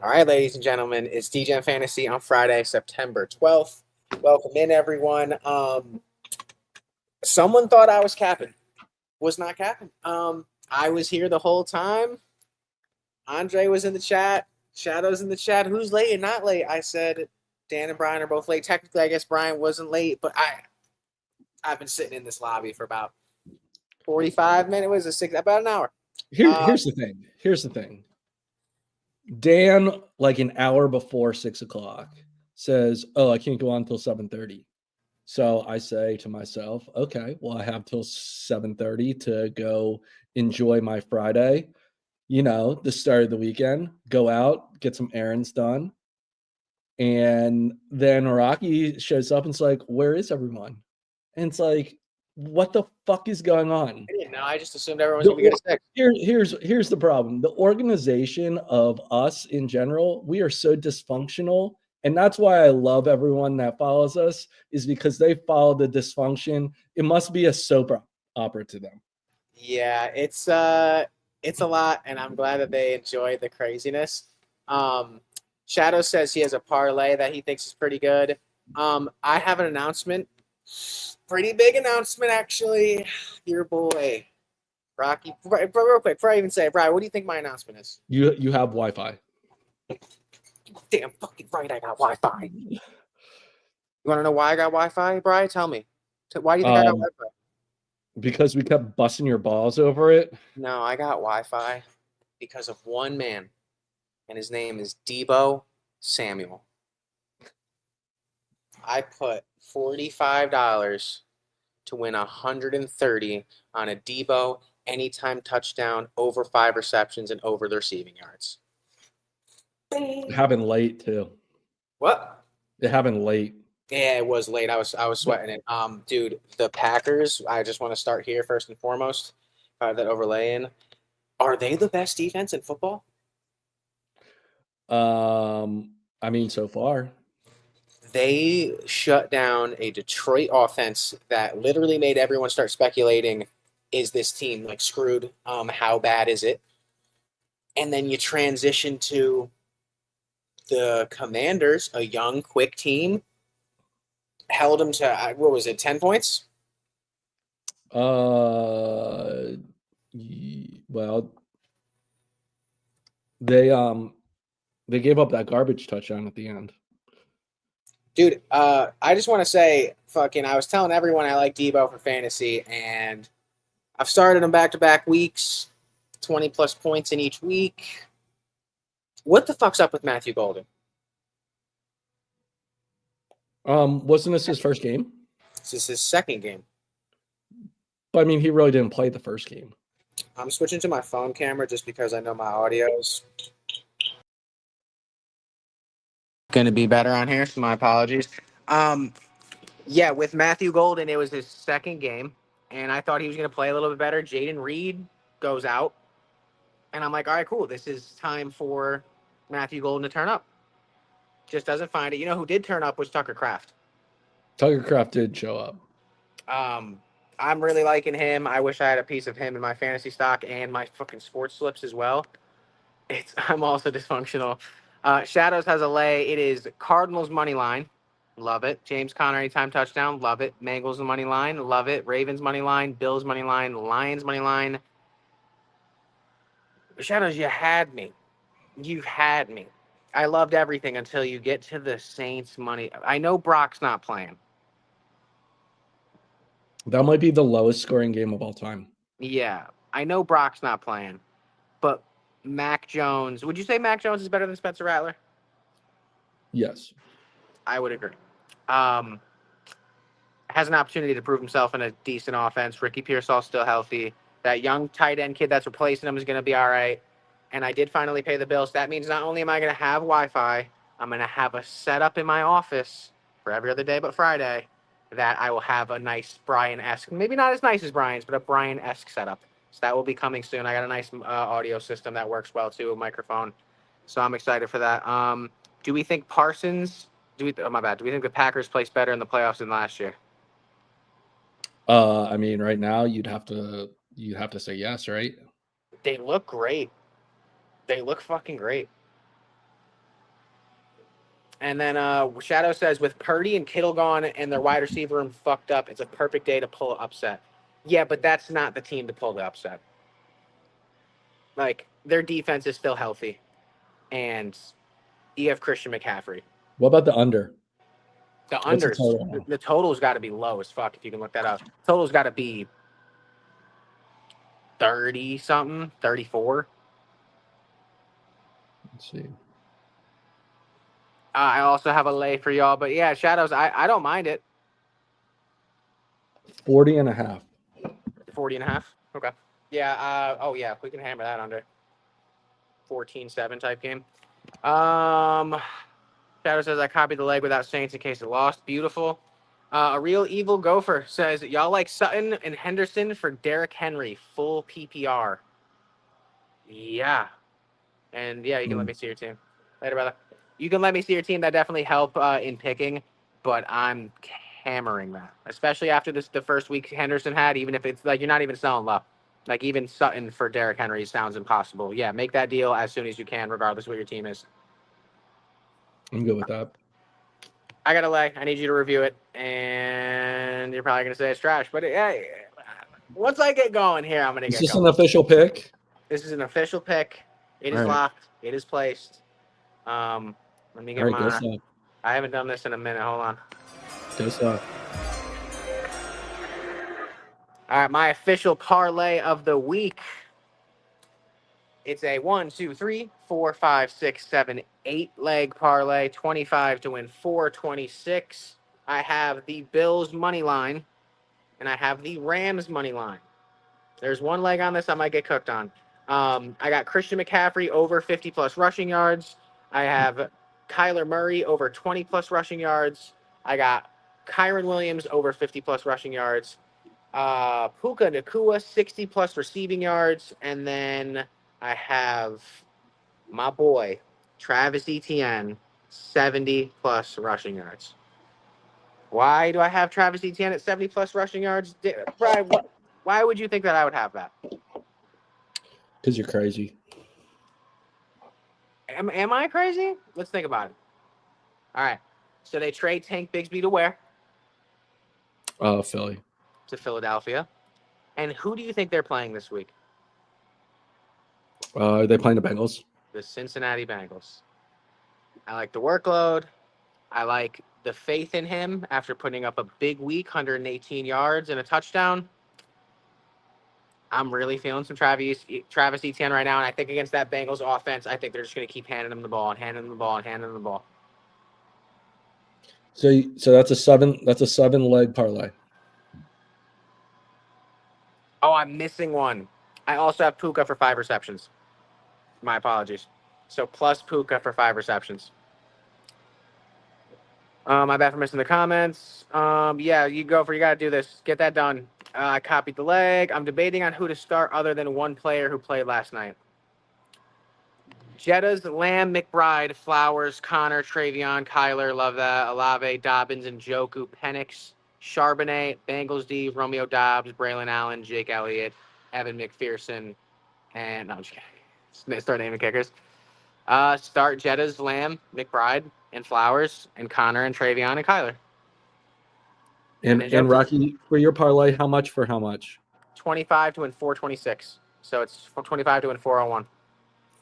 All right, ladies and gentlemen, it's Degen Fantasy on Friday, September 12th. Welcome in, everyone. Someone thought I was capping. Was not capping. I was here the whole time. Andre was in the chat. Shadow's in the chat. Who's late and not late? I said Dan and Brian are both late. Technically, I guess Brian wasn't late, but I've been sitting in this lobby for about 45 minutes. About an hour. Here's the thing. Here's the thing. Dan, like an hour before 6:00, says, "Oh, I can't go on until 7:30." So I say to myself, "Okay, well, I have till 7:30 to go enjoy my Friday. The start of the weekend. Go out, get some errands done." And then Rocky shows up and it's like, "Where is everyone?" And it's like, what the fuck is going on? I didn't know. I just assumed everyone's going to be good at 6. Here's the problem. The organization of us in general, we are so dysfunctional. And that's why I love everyone that follows us, is because they follow the dysfunction. It must be a soap opera to them. Yeah, it's a lot, and I'm glad that they enjoy the craziness. Shadow says he has a parlay that he thinks is pretty good. I have an announcement. Pretty big announcement, actually. Your boy, Rocky. Real quick, before I even say it, Brian, what do you think my announcement is? You have Wi-Fi. Damn fucking right, I got Wi-Fi. You want to know why I got Wi-Fi, Brian? Tell me. Why do you think I got Wi-Fi? Because we kept busting your balls over it? No, I got Wi-Fi because of one man, and his name is Debo Samuel. I put $45 to win $130 on a Debo anytime touchdown, over 5 receptions, and over the receiving yards. It happened late too. What? It happened late. Yeah, it was late. I was sweating it. Dude, the Packers, I just want to start here first and foremost. That overlay in. Are they the best defense in football? I mean, so far. They shut down a Detroit offense that literally made everyone start speculating, is this team like screwed? How bad is it? And then you transition to the Commanders, a young, quick team, held them to, what was it, 10 points? Well, they gave up that garbage touchdown at the end. Dude, I just want to say, I was telling everyone I like Debo for fantasy, and I've started him back-to-back weeks, 20-plus points in each week. What the fuck's up with Matthew Golden? Wasn't this his first game? This is his second game. But I mean, he really didn't play the first game. I'm switching to my phone camera just because I know my audio's going to be better on here, so my apologies. Yeah, with Matthew Golden, it was his second game, and I thought he was going to play a little bit better. Jaden Reed goes out, and I'm like, all right, cool. This is time for Matthew Golden to turn up. Just doesn't find it. You know who did turn up was Tucker Kraft. Tucker Kraft did show up. I'm really liking him. I wish I had a piece of him in my fantasy stock and my fucking sports slips as well. I'm also dysfunctional. Shadows has a lay. It is Cardinals money line. Love it. James Conner anytime touchdown. Love it. Bengals money line. Love it. Ravens money line. Bills money line. Lions money line. Shadows, you had me. You've had me. I loved everything until you get to the Saints money. I know Brock's not playing. That might be the lowest scoring game of all time. Yeah, I know Brock's not playing, but Mac Jones. Would you say Mac Jones is better than Spencer Rattler? Yes. I would agree. Has an opportunity to prove himself in a decent offense. Ricky Pearsall's still healthy. That young tight end kid that's replacing him is going to be all right. And I did finally pay the bills. That means not only am I going to have Wi-Fi, I'm going to have a setup in my office for every other day but Friday that I will have a nice Brian-esque, maybe not as nice as Brian's, but a Brian-esque setup. So that will be coming soon. I got a nice audio system that works well too, a microphone. So I'm excited for that. Do we think Parsons? Do we think the Packers placed better in the playoffs than last year? I mean, right now you'd have to say yes, right? They look great. They look fucking great. And then Shadow says, with Purdy and Kittle gone and their wide receiver room fucked up, it's a perfect day to pull an upset. Yeah, but that's not the team to pull the upset. Like, their defense is still healthy. And you have Christian McCaffrey. What about the under? The What's the unders, total? the total's got to be low as fuck if you can look that up. Total's got to be 30 something, 34. Let's see. I also have a lay for y'all, but yeah, Shadows, I don't mind it. 40.5. 40 and a half. Okay. Yeah. Oh yeah, we can hammer that under 14-7 type game. Shadow says I copied the leg without Saints in case it lost. Beautiful. A real evil gopher says y'all like Sutton and Henderson for Derrick Henry full PPR. Yeah. And yeah, you can let me see your team later, brother. You can let me see your team. That definitely help in picking, but I'm hammering that, especially after the first week Henderson had. Even if it's like you're not even selling low, like even Sutton for Derrick Henry sounds impossible. Yeah, make that deal as soon as you can, regardless of what your team is. I'm good with that. I got a lay. I need you to review it, and you're probably gonna say it's trash, but once I get going here, I'm gonna Is get this going. an official pick? This is an official pick. It is All right. locked. It is placed. Let me get All right, go my. Sox. I haven't done this in a minute. Hold on. Go Sox. All right, my official parlay of the week. It's a 1, 2, 3, 4, 5, 6, 7, 8 leg parlay. 25 to win 426. I have the Bills money line, and I have the Rams money line. There's one leg on this I might get cooked on. I got Christian McCaffrey over 50 plus rushing yards. I have Kyler Murray over 20 plus rushing yards. I got Kyron Williams over 50 plus rushing yards. Puka Nacua 60 plus receiving yards. And then I have my boy, Travis Etienne, 70 plus rushing yards. Why do I have Travis Etienne at 70 plus rushing yards? Brian, why would you think that I would have that? Because you're crazy. Am I crazy? Let's think about it. All right. So they trade Tank Bigsby to where? Philly. To Philadelphia. And who do you think they're playing this week? Are they playing the Bengals? The Cincinnati Bengals. I like the workload. I like the faith in him after putting up a big week, 118 yards and a touchdown. I'm really feeling some Travis Etienne right now, and I think against that Bengals offense, I think they're just going to keep handing him the ball and handing him the ball and handing him the ball. So that's a 7. That's a 7 leg parlay. Oh, I'm missing one. I also have Puka for 5 receptions. My apologies. So plus Puka for 5 receptions. My bad for missing the comments. Yeah, you got to do this. Get that done. I copied the leg. I'm debating on who to start other than one player who played last night. Jettas, Lamb, McBride, Flowers, Connor, Travion, Kyler, love that, Olave, Dobbins, and Njoku, Penix, Charbonnet, Bengals D, Romeo Dobbs, Braylon Allen, Jake Elliott, Evan McPherson, and no, I'm just kidding. Start naming kickers. Start Jettas, Lamb, McBride, and Flowers, and Connor, and Travion, and Kyler. And Rocky, for your parlay, how much for how much? 25 to win 426. So it's 25 to win 401.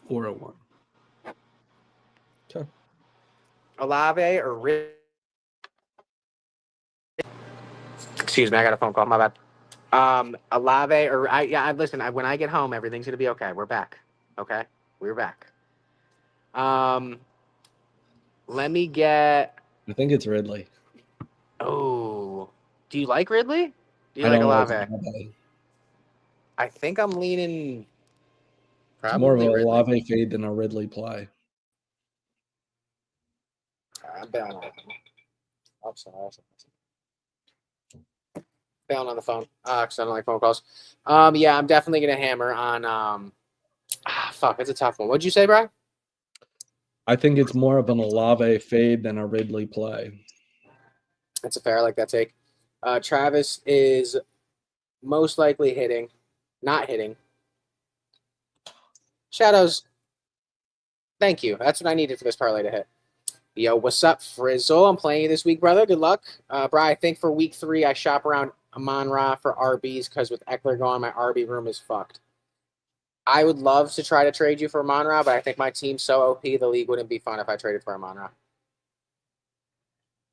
401. Okay. Olave or Rich. Excuse me, I got a phone call. My bad. Olave or listen. When I get home, everything's gonna be okay. We're back. Okay, we're back. Let me get. I think it's Ridley. Oh, do you like Ridley? Do you I like don't Olave? like Olave. I think I'm leaning. It's more of a Probably Ridley. Olave fade than a Ridley play. I'm bailing on it. I'm sorry. Bailing on the phone. Because I don't like phone calls. Yeah, I'm definitely gonna hammer on. Fuck, it's a tough one. What'd you say, Brian? I think it's more of an Olave fade than a Ridley play. That's a fair. I like that take. Travis is most likely hitting, not hitting. Shadows. Thank you. That's what I needed for this parlay to hit. Yo, what's up, Frizzle? I'm playing you this week, brother. Good luck. Bri, I think for week 3, I shop around Amon-Ra for RBs because with Eckler gone, my RB room is fucked. I would love to try to trade you for Amon-Ra, but I think my team's so OP, the league wouldn't be fun if I traded for Amon-Ra.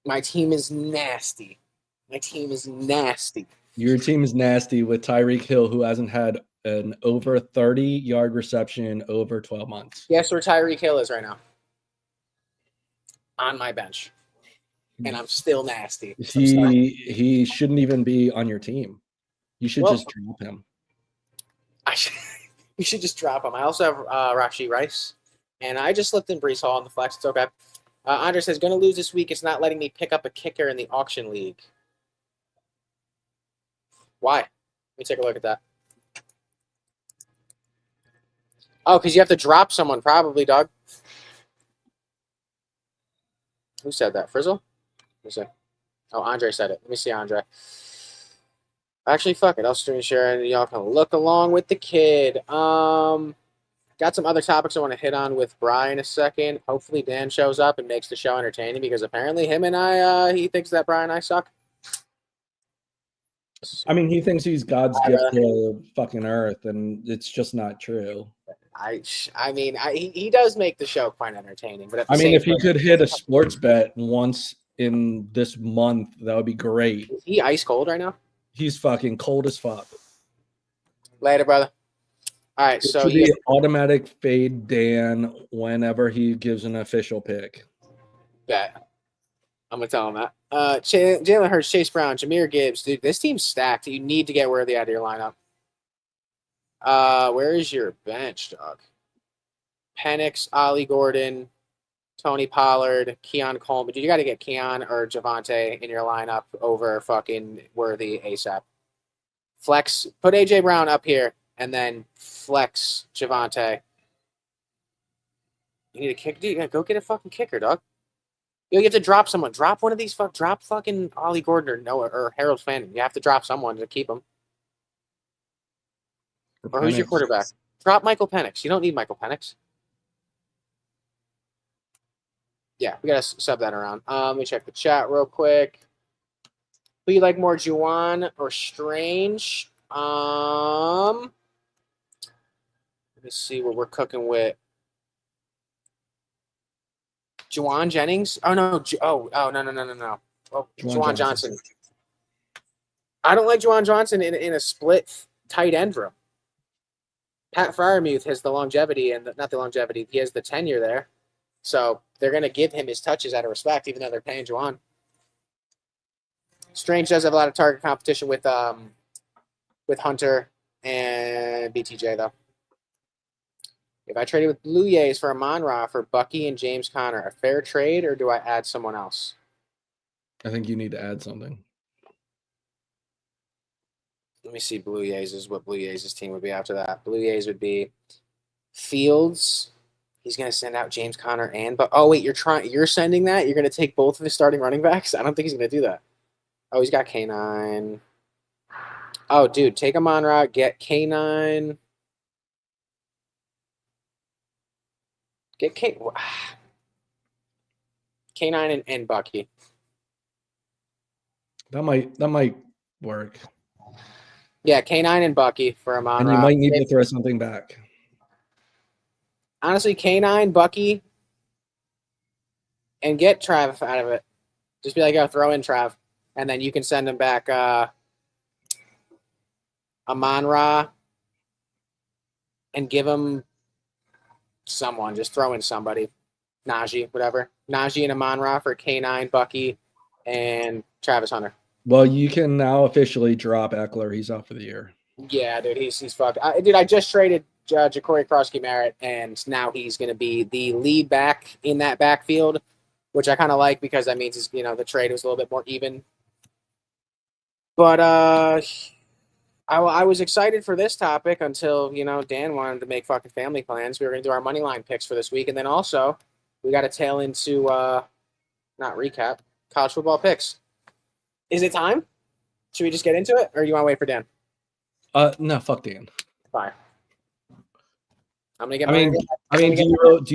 My team is nasty. My team is nasty. Your team is nasty with Tyreek Hill, who hasn't had an over 30-yard reception in over 12 months. Guess where Tyreek Hill is right now? On my bench. And I'm still nasty. He shouldn't even be on your team. You should just drop him. You should just drop him. I also have Rashee Rice. And I just slipped in Breece Hall on the flex. It's okay. Andre says, going to lose this week. It's not letting me pick up a kicker in the auction league. Why? Let me take a look at that. Oh, because you have to drop someone probably, dog. Who said that? Frizzle? Who's that? Oh, Andre said it. Let me see Andre. Actually, fuck it. I'll screen share and y'all can look along with the kid. Got some other topics I want to hit on with Brian in a second. Hopefully Dan shows up and makes the show entertaining because apparently him and I, he thinks that Brian and I suck. I mean, he thinks he's God's gift to fucking earth, and it's just not true. He does make the show quite entertaining. But I mean, if he could hit a sports bet once in this month, that would be great. Is he ice cold right now? He's fucking cold as fuck. Later, brother. All right, so he automatic fade Dan whenever he gives an official pick. Bet. I'm gonna tell him that. Jalen Hurts, Chase Brown, Jahmyr Gibbs, dude. This team's stacked. You need to get Worthy out of your lineup. Where is your bench, dog? Penix, Ollie Gordon, Tony Pollard, Keon Coleman. Dude, you got to get Keon or Javonte in your lineup over fucking Worthy ASAP. Flex. Put AJ Brown up here. And then flex Javonte. You need a kick, dude. Yeah, go get a fucking kicker, dog. You have to drop someone. Drop one of these. Drop fucking Ollie Gordon or Noah or Harold Fanning. You have to drop someone to keep him. Or who's your quarterback? Drop Michael Penix. You don't need Michael Penix. Yeah, we gotta sub that around. Let me check the chat real quick. Who you like more, Juwan or Strange? Let me see what we're cooking with. Juwan Jennings? Oh, no. No. Oh, Juwan Johnson. I don't like Juwan Johnson in a split tight end room. Pat Freiermuth has the longevity and not the longevity. He has the tenure there. So they're going to give him his touches out of respect, even though they're paying Juwan. Strange does have a lot of target competition with Hunter and BTJ, though. If I traded with Blue Jays for Amon-Ra for Bucky and James Conner, a fair trade, or do I add someone else? I think you need to add something. Let me see. Blue Jays is what Blue Jays' team would be after that. Blue Jays would be Fields. He's going to send out James Conner and oh wait, you're sending that? You're going to take both of his starting running backs? I don't think he's going to do that. Oh, he's got K9. Oh, dude, take Amon-Ra, get K9. Get K9 and Bucky. That might work. Yeah, K9 and Bucky for Amon-Ra. And you might need to throw something back. Honestly, K9, Bucky, and get Trav out of it. Just be like, oh, throw in Trav. And then you can send him back Amon-Ra and give him someone. Just throw in somebody. Najee, whatever. Najee and Amon-Ra for K9, Bucky, and Travis Hunter. Well, you can now officially drop Eckler. He's out for the year. Yeah, dude, he's fucked. I just traded Ja'Cory Krosky-Merritt, and now he's going to be the lead back in that backfield, which I kind of like because that means the trade was a little bit more even. But I was excited for this topic until Dan wanted to make fucking family plans. We were going to do our money line picks for this week, and then also we got to tail into not recap college football picks. Is it time? Should we just get into it, or do you want to wait for Dan? No, fuck Dan. Fine. I'm gonna get. Do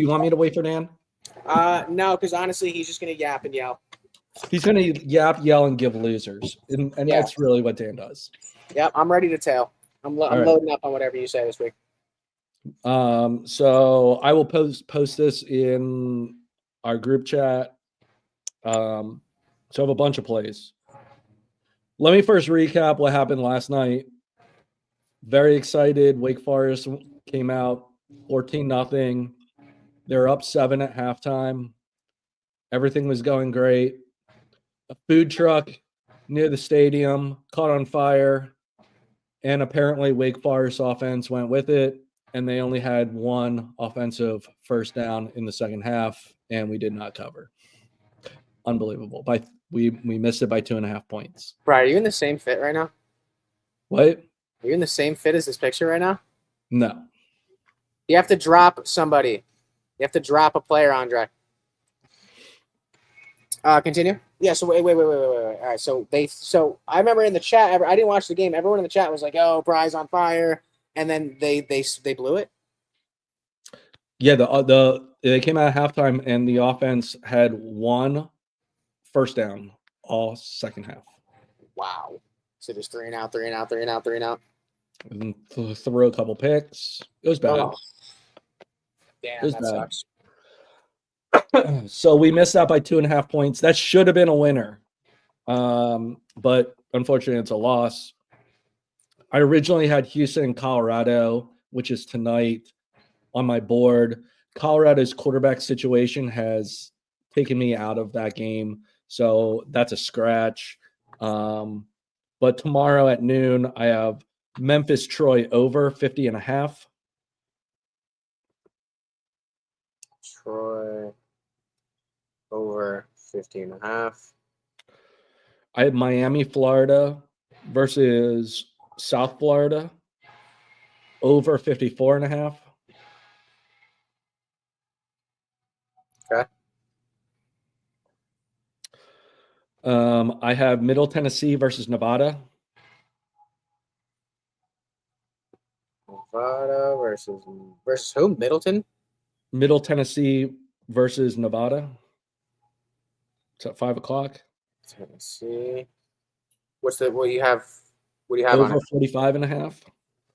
you want me to wait for Dan? No, because honestly, he's just gonna yap and yell. He's going to yap, yell, and give losers. And Yeah. that's really what Dan does. Yep, I'm ready to tail. I'm right. loading up on whatever you say this week. So I will post this in our group chat. So I have a bunch of plays. Let me first recap what happened last night. Very excited. Wake Forest came out 14-0. They're up 7 at halftime. Everything was going great. A food truck near the stadium caught on fire, and apparently Wake Forest offense went with it, and they only had one offensive first down in the second half, and we did not cover. Unbelievable. We missed it by 2.5 points. Brian, are you in the same fit right now? What? Are you in the same fit as this picture right now? No. You have to drop somebody. You have to drop a player, Andre. Continue. Yeah. So wait. All right. So I remember in the chat. I didn't watch the game. Everyone in the chat was like, "Oh, Bry's on fire," and then they blew it. Yeah. They came out at halftime, and the offense had one first down all second half. Wow. So just 3 and out, 3 and out, 3 and out, 3 and out. And threw a couple picks. It was bad. Oh. Damn, that sucks. So we missed out by 2.5 points. That should have been a winner. But unfortunately, it's a loss. I originally had Houston and Colorado, which is tonight, on my board. Colorado's quarterback situation has taken me out of that game. So that's a scratch. But tomorrow at noon, I have Memphis Troy over 50.5. Troy over 50.5. I have Miami, Florida versus South Florida over 54.5. Okay. I have Middle Tennessee versus Nevada. Nevada versus who? Middleton? Middle Tennessee versus Nevada. It's at 5:00. Tennessee. What do you have Over on it? 45.5.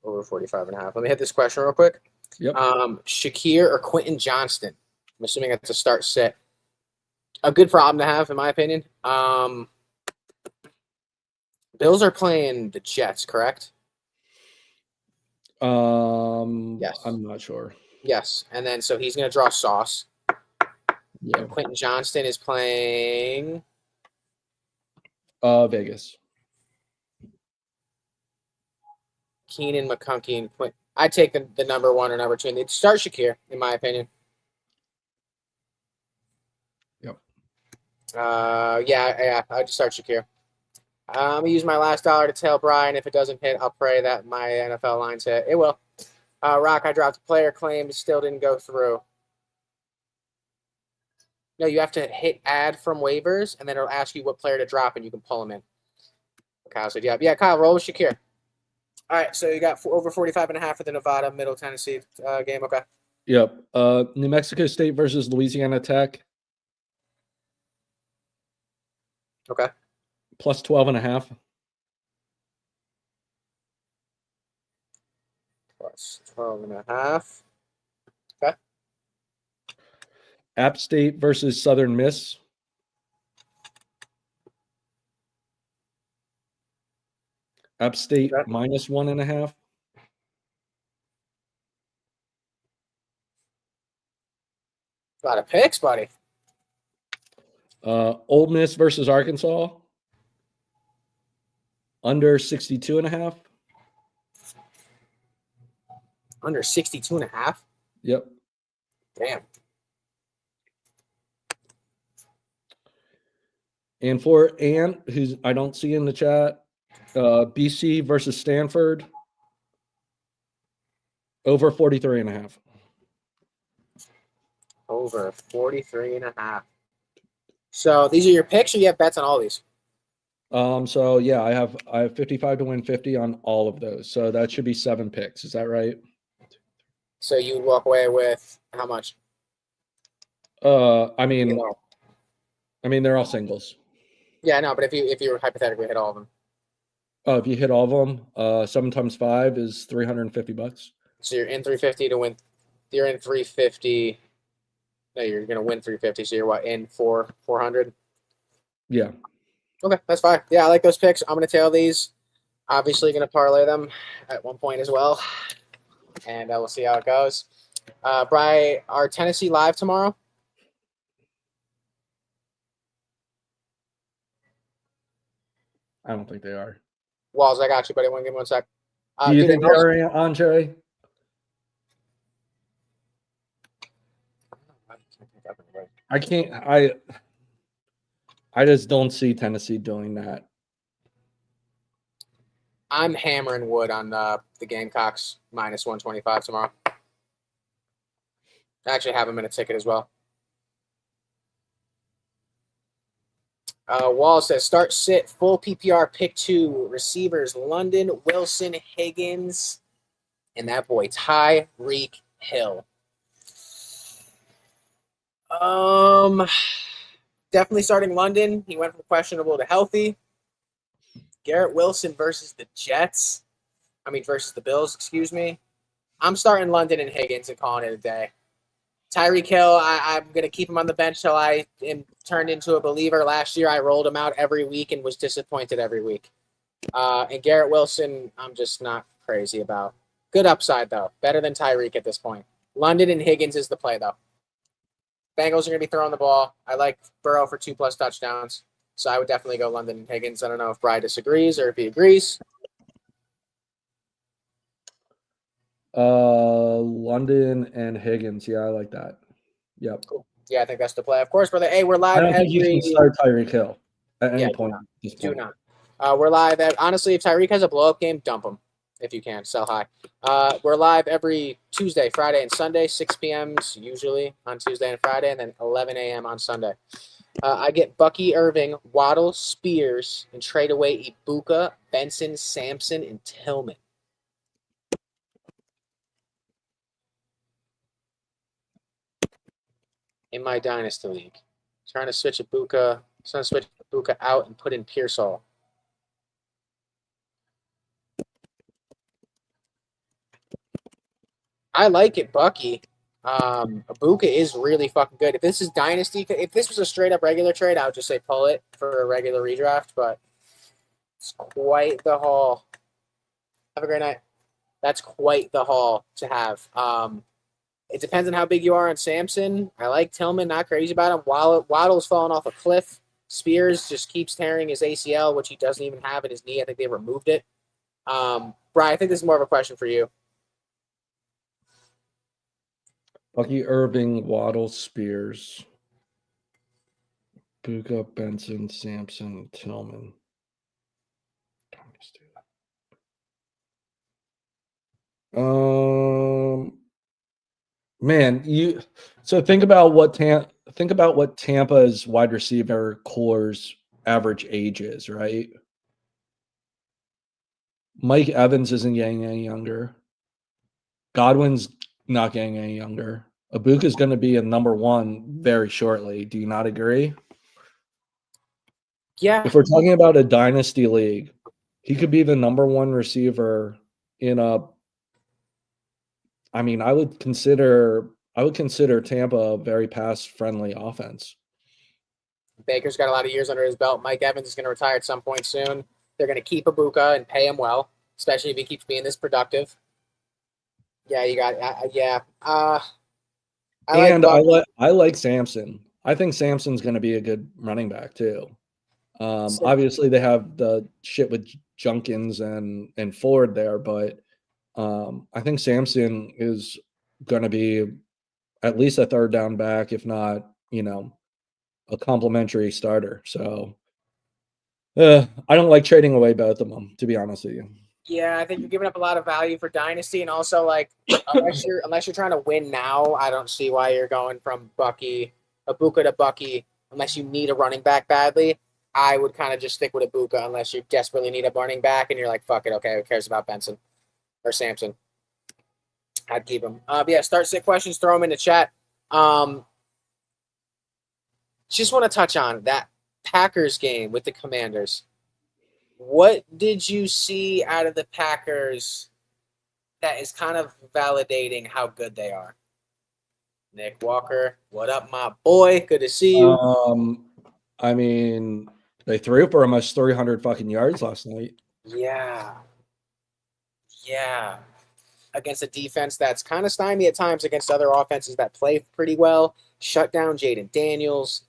Over 45.5. Let me hit this question real quick. Yep. Shakir or Quentin Johnston? I'm assuming it's a start sit. A good problem to have, in my opinion. Bills are playing the Jets, correct? Yes. I'm not sure. Yes. And then so he's going to draw Sauce. Yeah. And Quentin Johnston is playing Vegas. Keenan, McConkey, and Quint. I'd take the number 1 or number 2. And they'd start Shakir, in my opinion. Yep. Yeah, I'd just start Shakir. I'm going to use my last dollar to tail Brian. If it doesn't hit, I'll pray that my NFL lines hit. It will. Rock, I dropped a player claim. It still didn't go through. No, you have to hit add from waivers, and then it'll ask you what player to drop, and you can pull them in. Kyle said, yeah, Kyle, roll with Shakir. All right, so you got over 45.5 for the Nevada, Middle Tennessee game. Okay. Yep. New Mexico State versus Louisiana Tech. Okay. Plus 12.5. Plus 12.5. Okay. App State versus Southern Miss. App State minus 1.5. A lot of picks, buddy. Ole Miss versus Arkansas. Under 62.5. Under 62.5? Yep. Damn. And for Ant, who's I don't see in the chat, BC versus Stanford. Over 43.5. Over 43.5. So these are your picks, or you have bets on all these? So yeah, I have 55 to win 50 on all of those. So that should be 7 picks. Is that right? So you would walk away with how much? I mean, they're all singles. Yeah, no, but if you hypothetically hit all of them, Oh, if you hit all of them, 7 times 5 is $350. so you're in 350 to win. You're in 350. No, you're gonna win 350. So you're what in 400? Yeah. Okay, that's fine. Yeah, I like those picks. I'm gonna tail these. Obviously, gonna parlay them at one point as well, and we'll see how it goes. Bry, are Tennessee live tomorrow? I don't think they are. Walls, I got you, buddy. Give me 1 sec. Do you Dude, think they are, Andre? I can't. I just don't see Tennessee doing that. I'm hammering wood on the Gamecocks minus 125 tomorrow. I actually have them in a ticket as well. Wall says start sit full PPR pick 2 receivers London, Wilson, Higgins, and that boy Tyreek Hill. Definitely starting London. He went from questionable to healthy. Garrett Wilson versus the Jets. Versus the Bills, excuse me. I'm starting London and Higgins and calling it a day. Tyreek Hill, I'm going to keep him on the bench till I am turned into a believer. Last year, I rolled him out every week and was disappointed every week. And Garrett Wilson, I'm just not crazy about. Good upside, though. Better than Tyreek at this point. London and Higgins is the play, though. Bengals are going to be throwing the ball. I like Burrow for 2+ touchdowns. So I would definitely go London and Higgins. I don't know if Bry disagrees or if he agrees. London and Higgins. Yeah, I like that. Yep. Cool. Yeah, I think that's the play. Of course, brother. Hey, we're live. I don't think you can start Tyreek Hill at any point. Do not. We're live. Honestly, if Tyreek has a blow-up game, dump him if you can. Sell high. We're live every Tuesday, Friday, and Sunday, 6 p.m. usually on Tuesday and Friday, and then 11 a.m. on Sunday. I get Bucky Irving, Waddle, Spears, and trade away Ibuka, Benson, Sampson, and Tillman. In my Dynasty League. Trying to switch Ibuka out and put in Pearsall. I like it, Bucky. Ibuka is really fucking good. If this is Dynasty, if this was a straight up regular trade, I would just say pull it for a regular redraft, but it's quite the haul. Have a great night. That's quite the haul to have. It depends on how big you are on Sampson. I like Tillman, not crazy about him. Waddle's falling off a cliff. Spears just keeps tearing his ACL, which he doesn't even have in his knee. I think they removed it. Brian, I think this is more of a question for you. Bucky Irving, Waddle, Spears, Buka, Benson, Sampson, Tillman. Man, think about what Tampa's wide receiver core's average age is, right? Mike Evans isn't getting any younger. Godwin's not getting any younger. Ibuka is going to be a number 1 very shortly. Do you not agree? Yeah. If we're talking about a dynasty league, he could be the number 1 receiver in a. I would consider Tampa a very pass-friendly offense. Baker's got a lot of years under his belt. Mike Evans is going to retire at some point soon. They're going to keep Ibuka and pay him well, especially if he keeps being this productive. Yeah, you got. I like Sampson. I think Sampson's going to be a good running back too. Obviously, they have the shit with Junkins and Ford there, but I think Sampson is going to be at least a third down back, if not, a complimentary starter. So I don't like trading away both of them, to be honest with you. Yeah, I think you're giving up a lot of value for Dynasty, and also unless you're trying to win now, I don't see why you're going from Ibuka to Bucky unless you need a running back badly. I would kind of just stick with Ibuka unless you desperately need a running back and you're like, fuck it, okay, who cares about Benson or Sampson? I'd keep him. Start sit questions, throw them in the chat. just want to touch on that Packers game with the Commanders. What did you see out of the Packers that is kind of validating how good they are? Nick Walker, what up, my boy? Good to see you. I mean, they threw for almost 300 fucking yards last night. Yeah. Against a defense that's kind of stymied at times against other offenses that play pretty well. Shut down Jaden Daniels.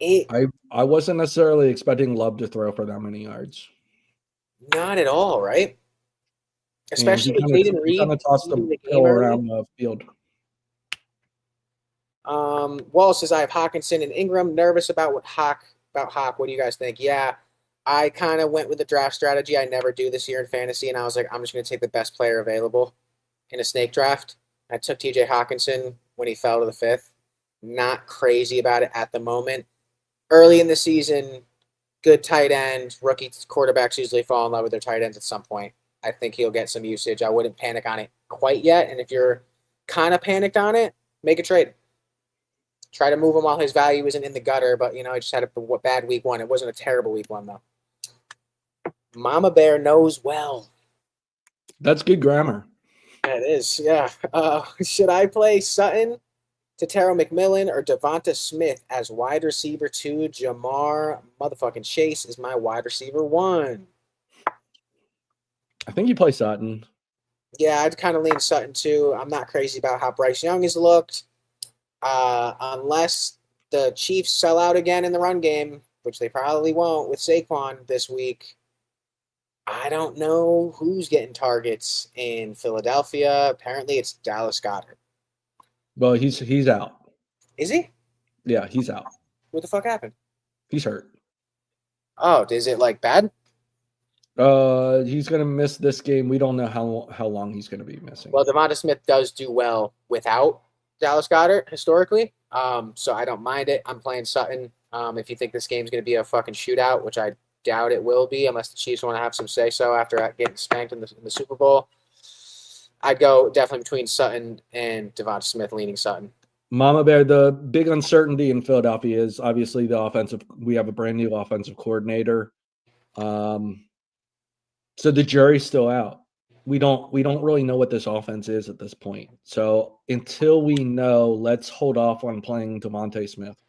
I wasn't necessarily expecting Love to throw for that many yards. Not at all, right? Especially with he Jaden Reed kind of tossed the pill around the field. Wallace says I have Hawkinson and Ingram. Nervous about Hawk. What do you guys think? Yeah, I kind of went with the draft strategy I never do this year in fantasy, and I was like, I'm just going to take the best player available in a snake draft. I took TJ Hawkinson when he fell to the 5th. Not crazy about it at the moment. Early in the season, good tight end. Rookie quarterbacks usually fall in love with their tight ends at some point. I think he'll get some usage. I wouldn't panic on it quite yet. And if you're kind of panicked on it, make a trade. Try to move him while his value isn't in the gutter, but, he just had a bad week 1. It wasn't a terrible week 1, though. Mama Bear knows well. That's good grammar. That is, yeah. Should I play Sutton, Tatero McMillan, or Devonta Smith as wide receiver 2? Jamar motherfucking Chase is my wide receiver 1. I think you play Sutton. Yeah, I'd kind of lean Sutton, too. I'm not crazy about how Bryce Young has looked. Unless the Chiefs sell out again in the run game, which they probably won't with Saquon this week, I don't know who's getting targets in Philadelphia. Apparently, it's Dallas Goedert. Well, he's out. Is he? Yeah, he's out. What the fuck happened? He's hurt. Oh, is it bad? He's gonna miss this game. We don't know how long he's gonna be missing. Well, Devonta Smith does do well without Dallas Goedert historically. So I don't mind it. I'm playing Sutton. If you think this game's gonna be a fucking shootout, which I doubt it will be, unless the Chiefs want to have some say so after getting spanked in the Super Bowl, I'd go definitely between Sutton and Devonta Smith, leaning Sutton. Mama Bear, the big uncertainty in Philadelphia is obviously the offensive. We have a brand new offensive coordinator. So the jury's still out. We don't really know what this offense is at this point. So until we know, let's hold off on playing Devonta Smith.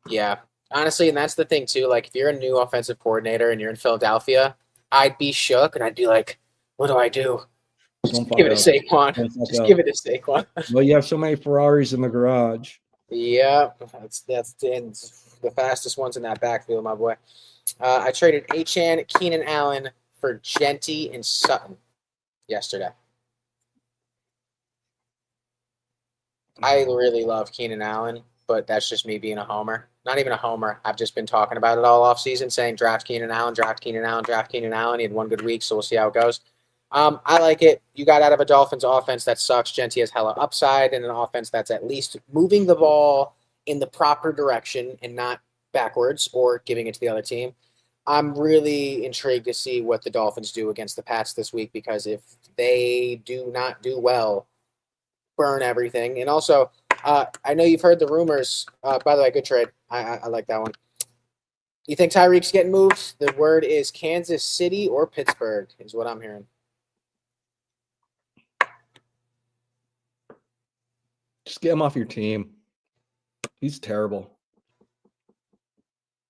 Yeah, honestly, and that's the thing too. If you're a new offensive coordinator and you're in Philadelphia, I'd be shook and I'd be like, "What do I do? Just give it to Saquon. Just give it to Saquon." Well, you have so many Ferraris in the garage. Yeah, that's the fastest ones in that backfield, my boy. I traded Achane, Keenan Allen for Genty and Sutton yesterday. I really love Keenan Allen, but that's just me being a homer. Not even a homer. I've just been talking about it all offseason, saying draft Keenan Allen, draft Keenan Allen, draft Keenan Allen. He had one good week, so we'll see how it goes. I like it. You got out of a Dolphins offense that sucks. Genty has hella upside and an offense that's at least moving the ball in the proper direction and not backwards or giving it to the other team. I'm really intrigued to see what the Dolphins do against the Pats this week, because if they do not do well, burn everything. And also, I know you've heard the rumors. By the way, good trade. I like that one. You think Tyreek's getting moved? The word is Kansas City or Pittsburgh is what I'm hearing. Just get him off your team. He's terrible.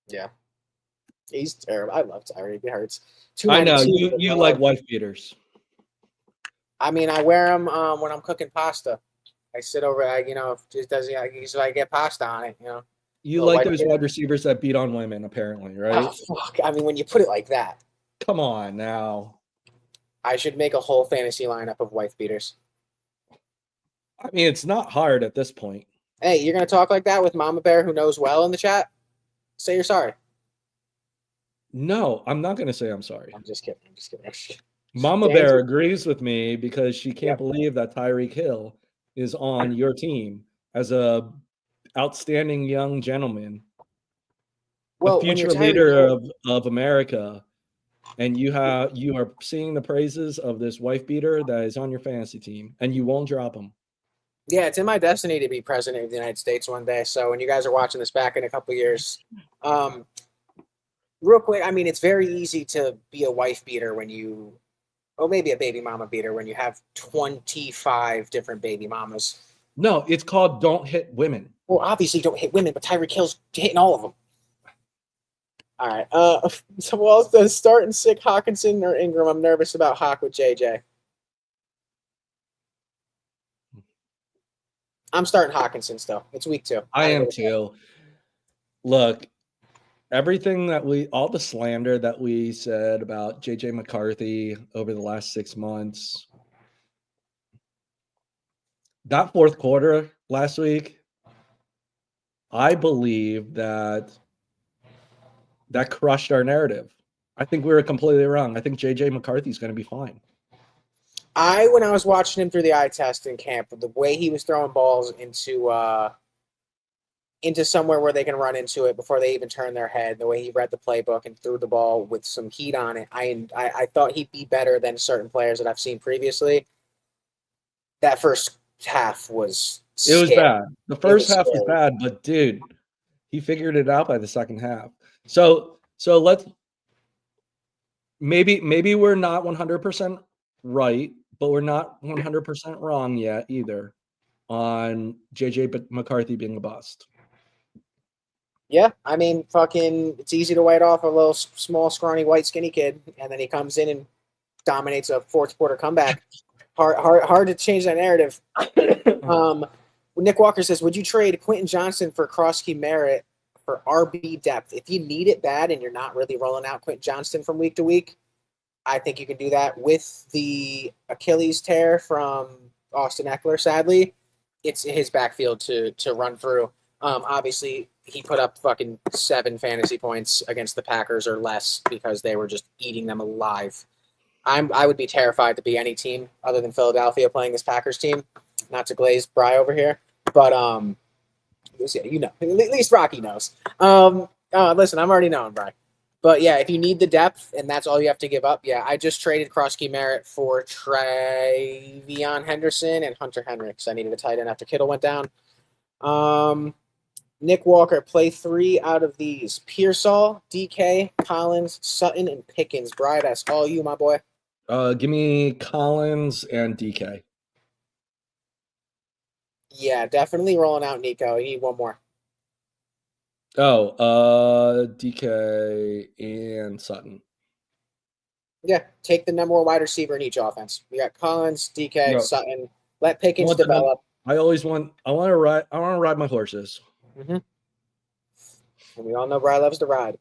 Yeah. He's terrible. I love Tyreek. It hurts. I know. You like wife beaters. I mean, I wear them when I'm cooking pasta. I sit over, just doesn't. I get pasta on it. You like those wide receivers that beat on women, apparently, right? Oh, fuck. I mean, when you put it like that. Come on now. I should make a whole fantasy lineup of wife beaters. I mean, it's not hard at this point. Hey, you're going to talk like that with Mama Bear, who knows well, in the chat? Say you're sorry. No, I'm not going to say I'm sorry. I'm just kidding. Mama Bear agrees with me because she can't believe that Tyreek Hill is on your team as a outstanding young gentleman, a future leader of America, and you are seeing the praises of this wife beater that is on your fantasy team, and you won't drop him. Yeah, it's in my destiny to be president of the United States one day. So when you guys are watching this back in a couple years, um, real quick, I mean, it's very easy to be a wife beater when you, or maybe a baby mama beater when you have 25 different baby mamas. No, it's called don't hit women. Well, obviously, don't hit women, but Tyreek Hill's hitting all of them. All right. So well, the start and sick Hawkinson or Ingram. I'm nervous about Hawk with JJ. I'm starting Hawkinson still. It's week 2. I am too. Look, everything that all the slander that we said about JJ McCarthy over the last 6 months, that fourth quarter last week, I believe that crushed our narrative. I think we were completely wrong. I think JJ McCarthy is going to be fine. When I was watching him through the eye test in camp, the way he was throwing balls into somewhere where they can run into it before they even turn their head, the way he read the playbook and threw the ball with some heat on it, I thought he'd be better than certain players that I've seen previously. That first half was scary. It was bad. The first half was bad, but dude, he figured it out by the second half. So let's maybe we're not 100% right, but we're not 100% wrong yet either on JJ McCarthy being a bust. Yeah, I mean, fucking, it's easy to write off a little small, scrawny, white, skinny kid, and then he comes in and dominates a fourth quarter comeback. Hard to change that narrative. Nick Walker says, would you trade Quentin Johnson for Krosky Merritt for RB depth? If you need it bad and you're not really rolling out Quentin Johnston from week to week, I think you can do that. With the Achilles tear from Austin Eckler, sadly, it's his backfield to run through. Obviously, he put up fucking 7 fantasy points against the Packers or less because they were just eating them alive. I would be terrified to be any team other than Philadelphia playing this Packers team. Not to glaze Bry over here, but you know, at least Rocky knows. Listen, I'm already knowing Bry. But yeah, if you need the depth and that's all you have to give up, yeah, I just traded Krosky Merritt for Travion Henderson and Hunter Henry because I needed a tight end after Kittle went down. Nick Walker, play 3 out of these: Pearsall, DK, Collins, Sutton, and Pickens. Bry, that's all you, my boy. Give me Collins and DK. Yeah, definitely rolling out Nico. You need one more. DK and Sutton. Yeah, take the number 1 wide receiver in each offense. We got Collins, DK, Sutton. Let Pickens develop. I want to ride my horses. Mm-hmm. And we all know Bry loves to ride.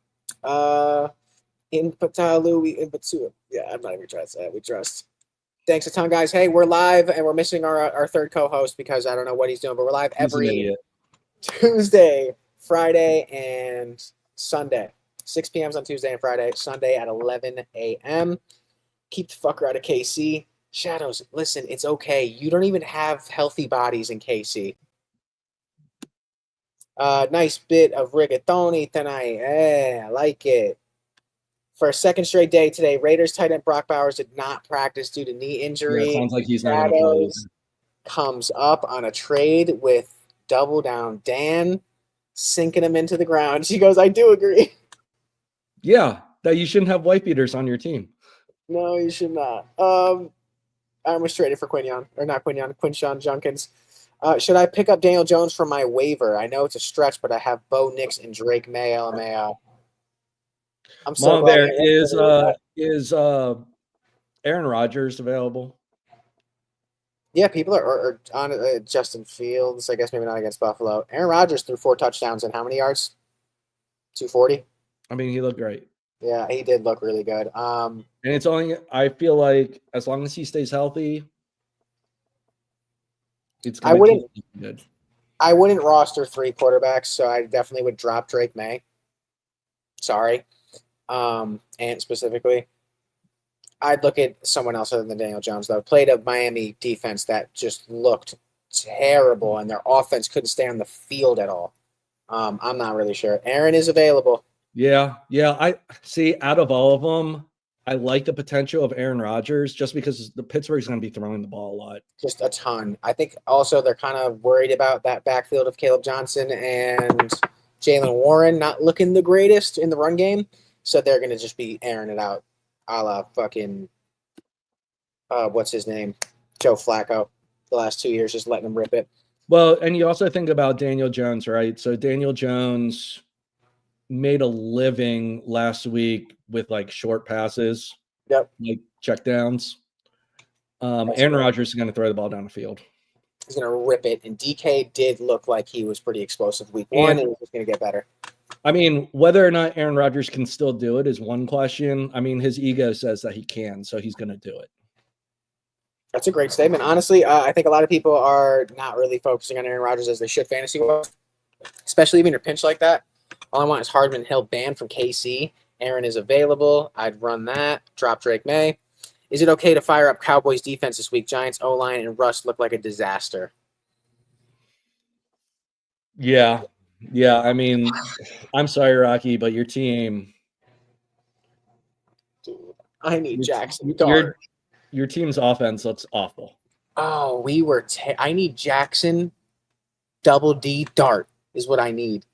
In Patalu, we in Patsua. Yeah, I'm not even trying to say that. We trust. Thanks a ton, guys. Hey, we're live and we're missing our third co-host because I don't know what he's doing, but we're live every Tuesday, Friday, and Sunday. 6 p.m. on Tuesday and Friday, Sunday at 11 a.m. Keep the fucker out of KC. Shadows, listen, it's okay. You don't even have healthy bodies in KC. Nice bit of rigatoni tonight. I like it. For a second straight day today, Raiders tight end Brock Bowers did not practice due to knee injury. Yeah, sounds like he's not going to play. Comes up on a trade with Double Down Dan, sinking him into the ground. She goes, I do agree. Yeah, that you shouldn't have wife beaters on your team. No, you should not. I almost traded for Quinshon Junkins. Should I pick up Daniel Jones from my waiver? I know it's a stretch, but I have Bo Nix and Drake May, LMAO. I'm so glad there is Aaron Rodgers available. Yeah, people are on Justin Fields. I guess maybe not against Buffalo. Aaron Rodgers threw 4 touchdowns and how many yards? 240. I mean, he looked great. Yeah, he did look really good. And it's only, I feel like as long as he stays healthy, it's going to keep good. I wouldn't roster 3 quarterbacks, so I definitely would drop Drake May. Sorry. And specifically, I'd look at someone else other than Daniel Jones, though. Played a Miami defense that just looked terrible, and their offense couldn't stay on the field at all. I'm not really sure. Aaron is available. Yeah. I see. Out of all of them, I like the potential of Aaron Rodgers just because the Pittsburgh's going to be throwing the ball a lot. Just a ton. I think also they're kind of worried about that backfield of Caleb Johnson and Jalen Warren not looking the greatest in the run game. So they're going to just be airing it out a la fucking, what's his name? Joe Flacco. The last 2 years, just letting him rip it. Well, and you also think about Daniel Jones, right? So Daniel Jones made a living last week with like short passes, Yep. like checkdowns. Aaron Rodgers is going to throw the ball down the field. He's going to rip it. And DK did look like he was pretty explosive week one, and he's just going to get better. I mean, whether or not Aaron Rodgers can still do it is one question. I mean, his ego says that he can, so he's going to do it. That's a great statement. Honestly, I think a lot of people are not really focusing on Aaron Rodgers as they should fantasy-wise, especially when you're pinched like that. All I want is Hardman Hill banned from KC. Aaron is available. I'd run that. Drop Drake May. Is it okay to fire up Cowboys defense this week? Giants O-line and Russ look like a disaster. Yeah. Yeah, I mean, I'm sorry, Rocky, but your team. Dude, I need Jackson Dart. Your team's offense looks awful. Oh, I need Jackson double D Dart is what I need.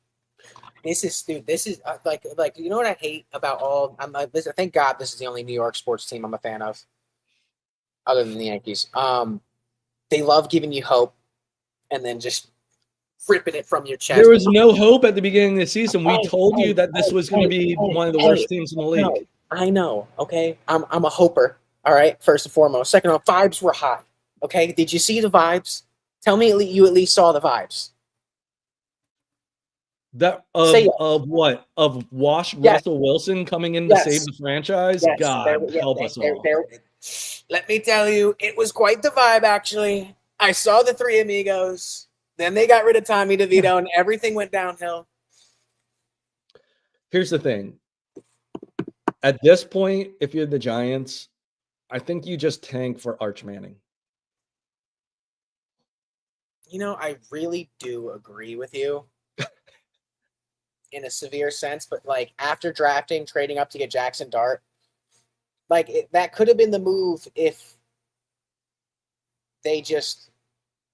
This is like you know what I hate about all. I'm like this. Thank God this is the only New York sports team I'm a fan of, other than the Yankees. They love giving you hope, and then just ripping it from your chest. There was no hope at the beginning of the season. We told you that this was going to be one of the worst teams in the league. I know. Okay, I'm a hoper. All right, first and foremost. Second off, vibes were high. Okay, did you see the vibes? Tell me you at least saw the vibes. That of what? Of Russell Wilson coming in to save the franchise? Yes. God, help us all. Let me tell you, it was quite the vibe, actually. I saw the three amigos. Then they got rid of Tommy DeVito, and everything went downhill. Here's the thing. At this point, if you're the Giants, I think you just tank for Arch Manning. You know, I really do agree with you in a severe sense, but like after drafting, trading up to get Jackson Dart, that could have been the move if they just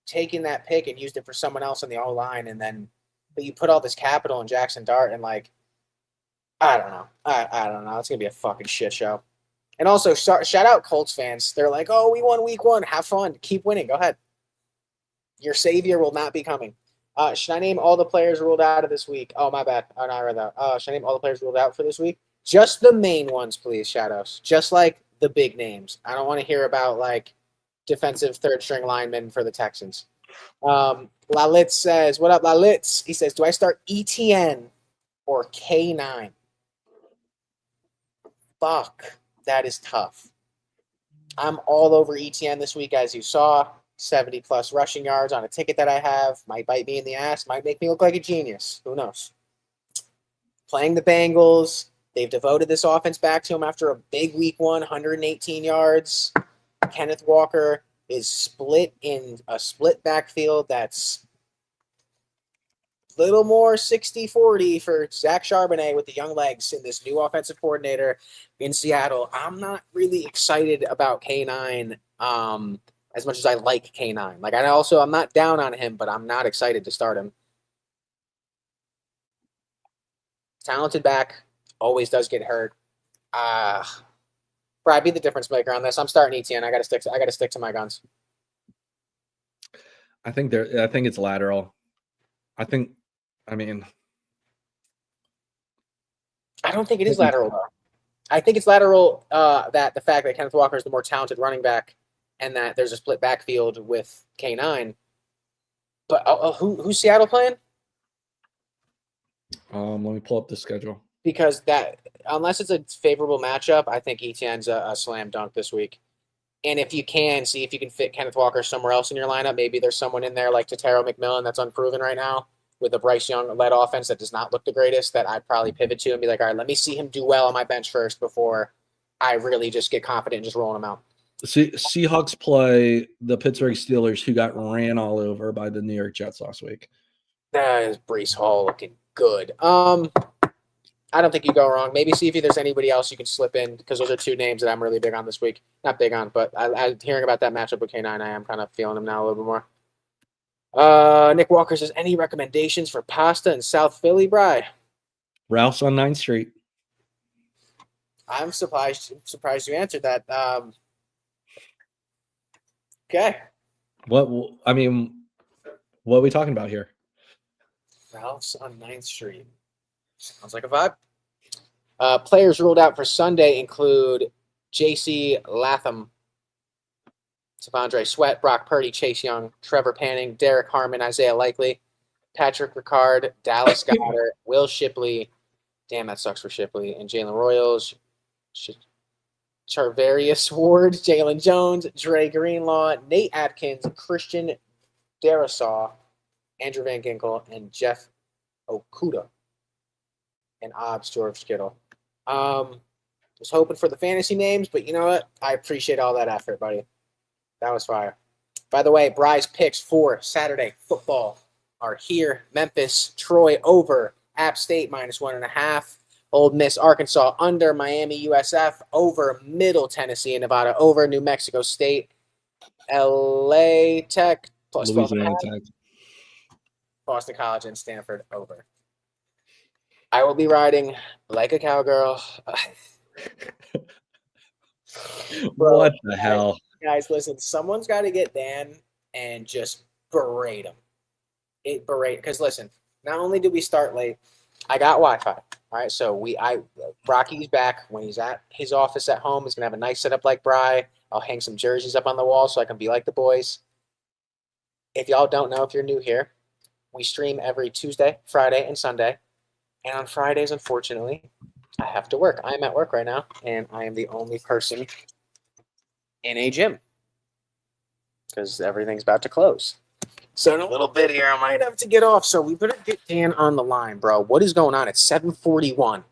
taken that pick and used it for someone else on the O-line, but you put all this capital in Jackson Dart, and I don't know. I don't know. It's gonna be a fucking shit show. And also, shout out Colts fans. They're like, oh, we won week one. Have fun. Keep winning. Go ahead. Your savior will not be coming. Should I name all the players ruled out of this week? Oh, my bad. Oh, no, I read that. Should I name all the players ruled out for this week? Just the main ones, please, Shadows. Just like the big names. I don't want to hear about defensive third-string linemen for the Texans. Lalitz says, what up, Lalitz? He says, do I start ETN or K9? Fuck. That is tough. I'm all over ETN this week, as you saw. 70-plus rushing yards on a ticket that I have. Might bite me in the ass. Might make me look like a genius. Who knows? Playing the Bengals. They've devoted this offense back to him after a big week one, 118 yards. Kenneth Walker is split in a split backfield that's little more 60-40 for Zach Charbonnet with the young legs and this new offensive coordinator in Seattle. I'm not really excited about K9 as much as I like K9. I'm not down on him, but I'm not excited to start him. Talented back, always does get hurt. Brad, be the difference maker on this. I'm starting ETN. I got to stick to my guns. I think it's lateral. I don't think it is lateral, though. I think it's lateral that the fact that Kenneth Walker is the more talented running back and that there's a split backfield with K9. But who's Seattle playing? Let me pull up the schedule. Because unless it's a favorable matchup, I think ETN's a slam dunk this week. And if you can, see if you can fit Kenneth Walker somewhere else in your lineup. Maybe there's someone in there like Tataro McMillan that's unproven right now with a Bryce Young-led offense that does not look the greatest that I'd probably pivot to and be like, all right, let me see him do well on my bench first before I really just get confident in just rolling him out. Seahawks play the Pittsburgh Steelers, who got ran all over by the New York Jets last week. That is Breece Hall looking good. I I don't think you go wrong. Maybe see if there's anybody else you can slip in, because those are two names that I'm really big on this week. Not big on, but I hearing about that matchup with K9, I am kind of feeling him now a little bit more. Nick Walker says, any recommendations for pasta in South Philly, Bry? Ralph's on 9th Street. I'm surprised you answered that. Okay. What are we talking about here? Ralph's on 9th Street. Sounds like a vibe. Players ruled out for Sunday include J.C. Latham, Savondre Sweat, Brock Purdy, Chase Young, Trevor Panning, Derek Harmon, Isaiah Likely, Patrick Ricard, Dallas Goedert, Will Shipley. Damn, that sucks for Shipley. And Jalen Royals, Charvarius Ward, Jalen Jones, Dre Greenlaw, Nate Atkins, Christian Darasaw, Andrew Van Ginkel, and Jeff Okuda. And Obbs George Kittle. Was hoping for the fantasy names, but you know what? I appreciate all that effort, buddy. That was fire. By the way, Bry's picks for Saturday football are here. Memphis, Troy over, App State -1.5, Ole Miss, Arkansas under, Miami, USF over, Middle Tennessee and Nevada over, New Mexico State, LA Tech plus Louisiana Tech. Boston College and Stanford over. I will be riding like a cowgirl. Bro, what the hell? Guys, listen, someone's got to get Dan and just berate him. Because listen, not only did we start late, I got Wi-Fi. All right, so Rocky's back. When he's at his office at home, he's gonna have a nice setup like Bry. I'll hang some jerseys up on the wall so I can be like the boys. If y'all don't know, if you're new here, we stream every Tuesday, Friday, and Sunday. And on Fridays, unfortunately, I have to work. I am at work right now, and I am the only person in a gym because everything's about to close. So in a little bit here, I might have to get off. So we better get Dan on the line, bro. What is going on? It's 7:41.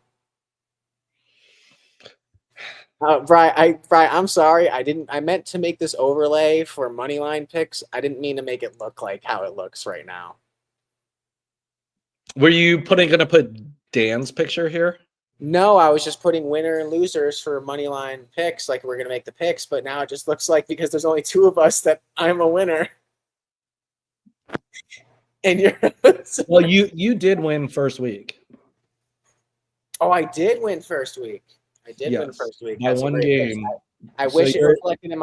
Bri, I'm sorry. I meant to make this overlay for Moneyline picks. I didn't mean to make it look like how it looks right now. Were you gonna put Dan's picture here? No, I was just putting winner and losers for Moneyline picks, like we're gonna make the picks. But now it just looks like, because there's only two of us, that I'm a winner. And you're well, you did win first week. Oh, I did win first week. I did win first week. By one game. I wish it reflected in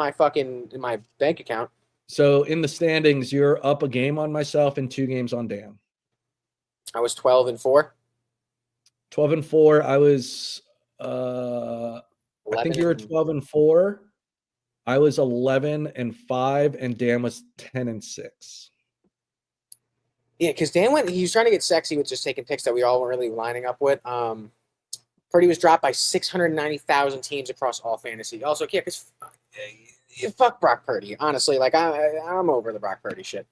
my bank account. So in the standings, you're up a game on myself and 2 games on Dan. I was 12-4. 12-4. I was I think you were 12-4. I was 11-5, and Dan was 10-6. Yeah, because Dan he was trying to get sexy with just taking picks that we all weren't really lining up with. Purdy was dropped by 690,000 teams across all fantasy. Also, yeah, because fuck Brock Purdy. Honestly, like I'm over the Brock Purdy shit.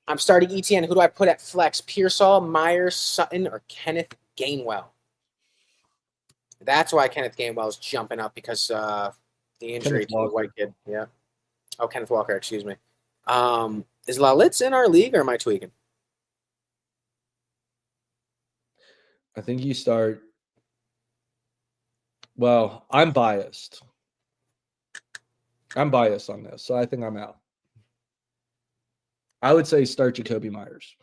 I'm starting ETN. Who do I put at flex? Pearsall, Myers, Sutton, or Kenneth Gainwell? That's why Kenneth Gainwell is jumping up, because the injury to the white kid. Yeah. Oh, Kenneth Walker, excuse me. Is Lalitz in our league, or am I tweaking? I think you start. Well, I'm biased. I'm biased on this, so I think I'm out. I would say start Jacoby Myers.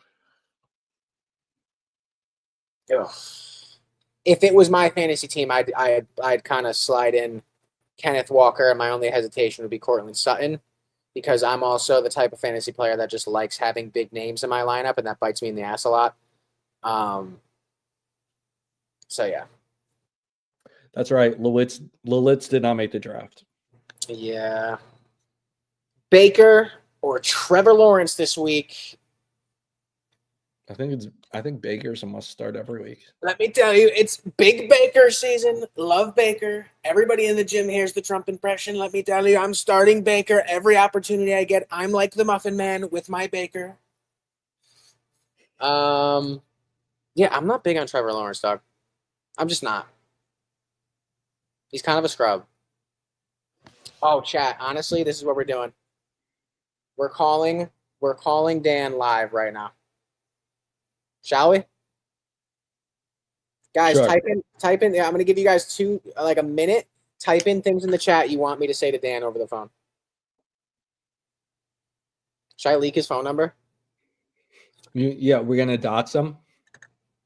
Ugh. If it was my fantasy team, I'd kind of slide in Kenneth Walker, and my only hesitation would be Cortland Sutton, because I'm also the type of fantasy player that just likes having big names in my lineup, and that bites me in the ass a lot. So yeah. That's right. Lalitz did not make the draft. Yeah. Baker or Trevor Lawrence this week? I think Baker's a must start every week. Let me tell you, it's Big Baker season. Love Baker. Everybody in the gym hears the Trump impression. Let me tell you, I'm starting Baker every opportunity I get. I'm like the Muffin Man with my Baker. Yeah, I'm not big on Trevor Lawrence, dog. I'm just not. He's kind of a scrub. Oh, chat. Honestly, this is what we're doing. We're calling Dan live right now. Shall we? Guys, Sure. type in. Yeah, I'm gonna give you guys a minute. Type in things in the chat you want me to say to Dan over the phone. Should I leak his phone number Yeah, we're gonna dox him.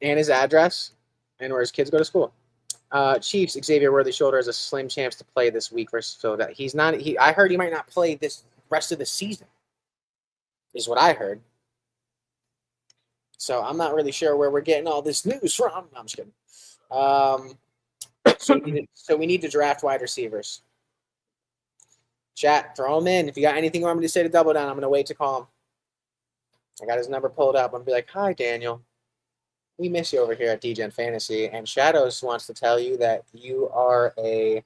and his address and where his kids go to school? Chiefs, Xavier Worthy Shoulder has a slim chance to play this week versus Philadelphia. He's not. I heard he might not play this rest of the season. Is what I heard. So I'm not really sure where we're getting all this news from. No, I'm just kidding. So we need to draft wide receivers. Chat, throw him in. If you got anything you want me to say to Double Down, I'm going to wait to call him. I got his number pulled up. I'm going to be like, hi, Daniel. We miss you over here at Degen Fantasy. And Shadows wants to tell you that you are a...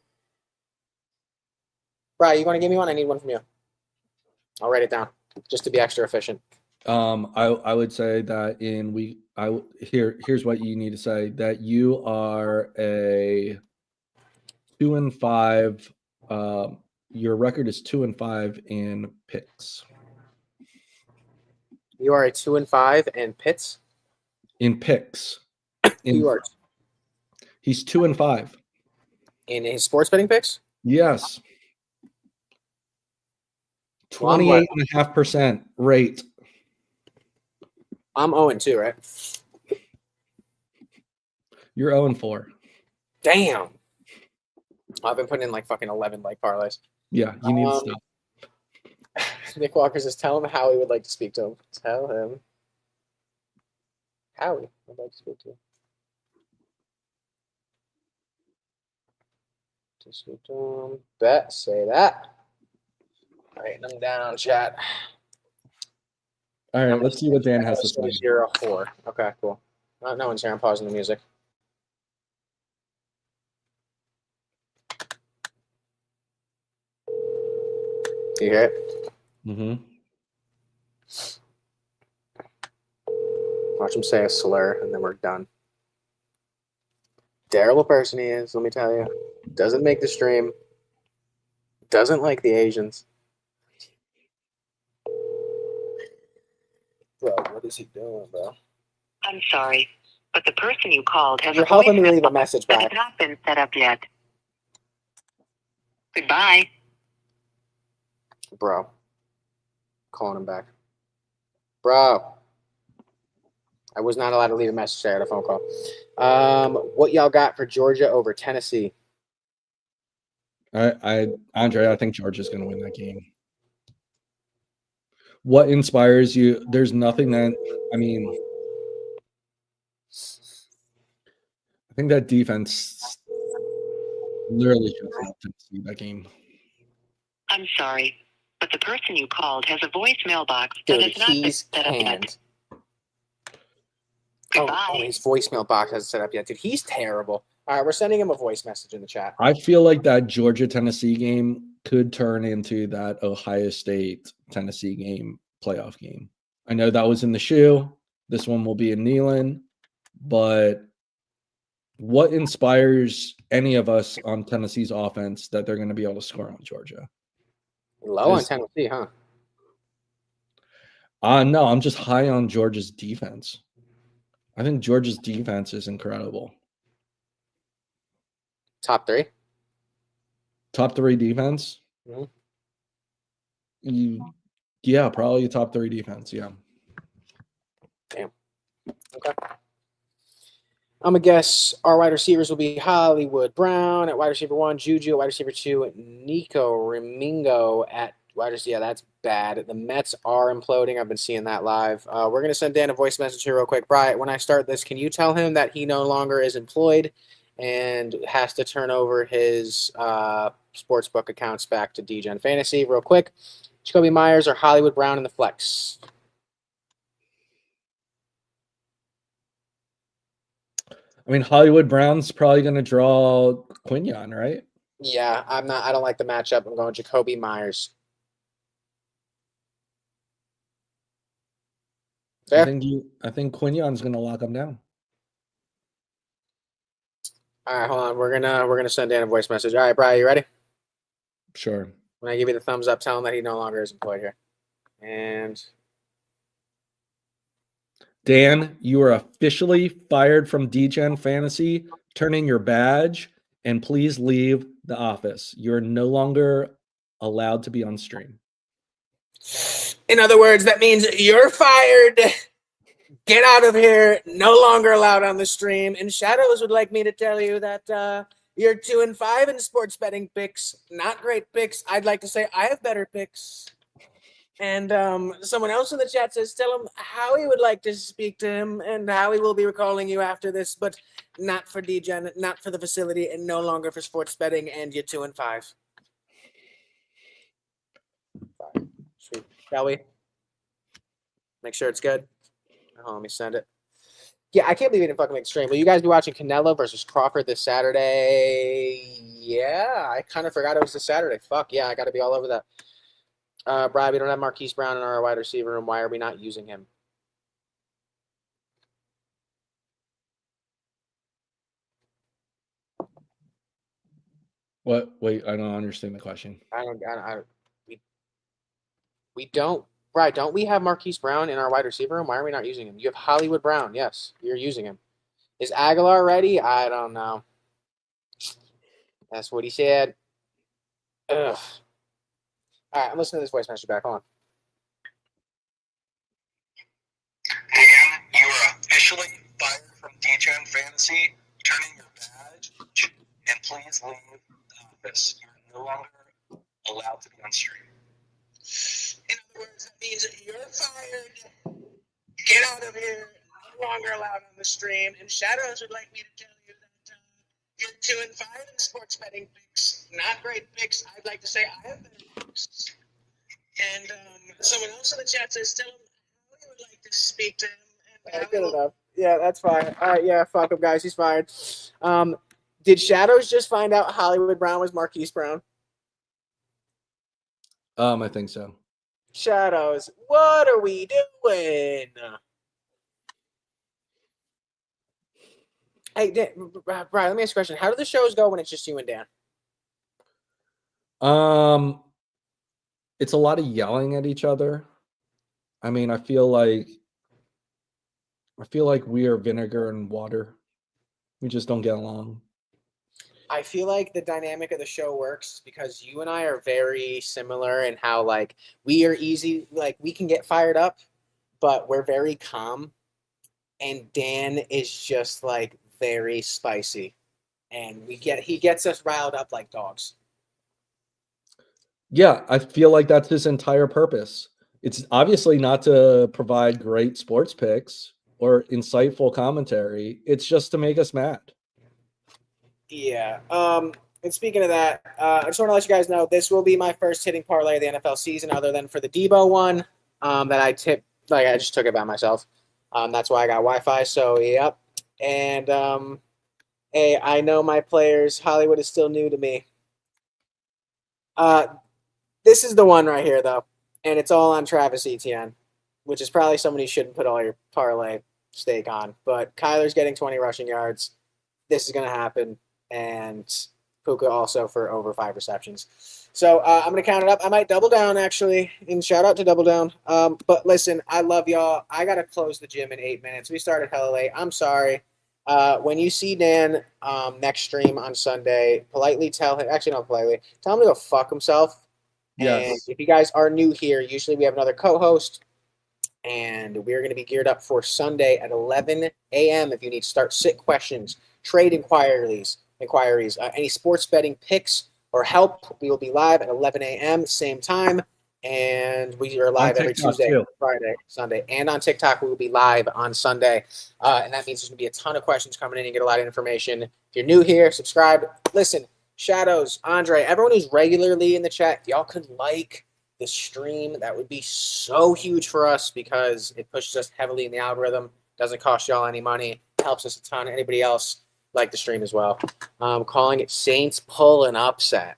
Brian, you want to give me one? I need one from you. I'll write it down just to be extra efficient. I would say that here's what you need to say, that you are a 2-5. Your record is 2-5 in picks. You are a 2-5 and Pitts. In picks. He's 2-5. In his sports betting picks? Yes. 28.5% rate. I'm 0-2, right? You're 0-4. Damn. I've been putting in like fucking 11 like parlays. Yeah, you need to stop. Nick Walker says, tell him Howie would like to speak to him. Tell him Howie would like to speak to him. To speak to him. Bet, say that. Writing them down, chat. All right, let's see what Dan has to say. 0-4. Okay, cool. No one's here. I'm pausing the music. Do you hear it? Mm-hmm. Watch him say a slur, and then we're done. Terrible person he is, let me tell you. Doesn't make the stream. Doesn't like the Asians. Bro, what is he doing, bro? I'm sorry, but the person you called has You're helping me leave a message that back. has not been set up yet. Goodbye. Bro. Calling him back. Bro. I was not allowed to leave a message there at a phone call. What y'all got for Georgia over Tennessee? Andre, I think Georgia's going to win that game. What inspires you? There's nothing that, I think that defense literally shuts out Tennessee that game. I'm sorry, but the person you called has a voicemail box Dude, that has not been set up yet. canned. Goodbye. Oh, his voicemail box hasn't set up yet. Dude, he's terrible. All right, we're sending him a voice message in the chat. I feel like that Georgia-Tennessee game could turn into that Ohio State-Tennessee game, playoff game. I know that was in the shoe. This one will be in Neyland. But what inspires any of us on Tennessee's offense that they're going to be able to score on Georgia? Low on Tennessee, huh? No, I'm just high on Georgia's defense. I think Georgia's defense is incredible. Top 3? Top 3 defense? Mm-hmm. Yeah, probably top 3 defense, yeah. Damn. Okay. I'm going to guess our wide receivers will be Hollywood Brown at wide receiver 1, Juju at wide receiver 2, Nico Rimingo at wide receiver. Yeah, that's bad. The Mets are imploding. I've been seeing that live. We're going to send Dan a voice message here real quick. Brian, when I start this, can you tell him that he no longer is employed and has to turn over his sportsbook accounts back to Degen Fantasy real quick? Jacoby Myers or Hollywood Brown in the flex? I mean, Hollywood Brown's probably going to draw Quinion, right? Yeah, I don't like the matchup. I'm going Jacoby Myers. Fair? I think Quinion's going to lock him down. All right, hold on. We're gonna send Dan a voice message. All right, Brian, you ready? Sure. When I give you the thumbs up, tell him that he no longer is employed here. And Dan, you are officially fired from Degen Fantasy. Turn in your badge and please leave the office. You're no longer allowed to be on stream. In other words, that means you're fired. Get out of here. No longer allowed on the stream. And Shadows would like me to tell you that you're 2-5 in sports betting picks. Not great picks. I'd like to say I have better picks. And someone else in the chat says, tell him how he would like to speak to him and how he will be recalling you after this, but not for Degen, not for the facility, and no longer for sports betting. And you're 2-5. Sweet. Shall we? Make sure it's good. Oh, let me send it. Yeah, I can't believe we didn't fucking make stream. Will you guys be watching Canelo versus Crawford this Saturday? Yeah, I kind of forgot it was this Saturday. Fuck yeah, I got to be all over that. Brian, we don't have Marquise Brown in our wide receiver room. Why are we not using him? What? Wait, I don't understand the question. We don't. Right, don't we have Marquise Brown in our wide receiver room? Why are we not using him? You have Hollywood Brown. Yes, you're using him. Is Aguilar ready? I don't know. That's what he said. Ugh. All right, I'm listening to this voice message back on. Dan, you are officially fired from Degen Fantasy. Turn in your badge and please leave the office. You're no longer allowed to be on stream. In other words, that means you're fired. Get out of here. No longer allowed on the stream. And Shadows would like me to tell you that you're 2-5 in sports betting picks. Not great picks. I'd like to say I have better picks. And someone else in the chat says, tell him how he would like to speak to him. Good enough. Yeah, that's fine. All right, yeah, fuck him, guys. He's fired. Did Shadows just find out Hollywood Brown was Marquise Brown? I think so. Shadows, what are we doing? Hey, Dan, Brian, let me ask you a question. How do the shows go when it's just you and Dan? It's a lot of yelling at each other. I mean, I feel like we are vinegar and water. We just don't get along. I feel like the dynamic of the show works because you and I are very similar in how like we are easy, like we can get fired up, but we're very calm. And Dan is just like very spicy. And he gets us riled up like dogs. Yeah, I feel like that's his entire purpose. It's obviously not to provide great sports picks or insightful commentary. It's just to make us mad. Yeah. And speaking of that, I just want to let you guys know this will be my first hitting parlay of the NFL season, other than for the Debo one that I tipped. Like I just took it by myself. That's why I got Wi-Fi. So yep. And hey, I know my players. Hollywood is still new to me. This is the one right here though, and it's all on Travis Etienne, which is probably someone you shouldn't put all your parlay stake on. But Kyler's getting 20 rushing yards. This is going to happen. And Puka also for over 5 receptions. So I'm going to count it up. I might double down, actually, and shout out to Double Down. But listen, I love y'all. I got to close the gym in 8 minutes. We started hella late. I'm sorry. When you see Dan next stream on Sunday, politely tell him – actually, not politely. Tell him to go fuck himself. Yes. And if you guys are new here, usually we have another co-host. And we're going to be geared up for Sunday at 11 a.m. if you need start-sit questions, trade inquiries, any sports betting picks or help. We will be live at 11 a.m. same time, and we are live every Tuesday, too. Friday, Sunday, and on TikTok we will be live on Sunday. And that means there's going to be a ton of questions coming in. You get a lot of information. If you're new here, subscribe. Listen, Shadows, Andre, everyone who's regularly in the chat, if y'all could like the stream, that would be so huge for us because it pushes us heavily in the algorithm. Doesn't cost y'all any money. Helps us a ton. Anybody else like the stream as well? Calling it Saints pull an upset.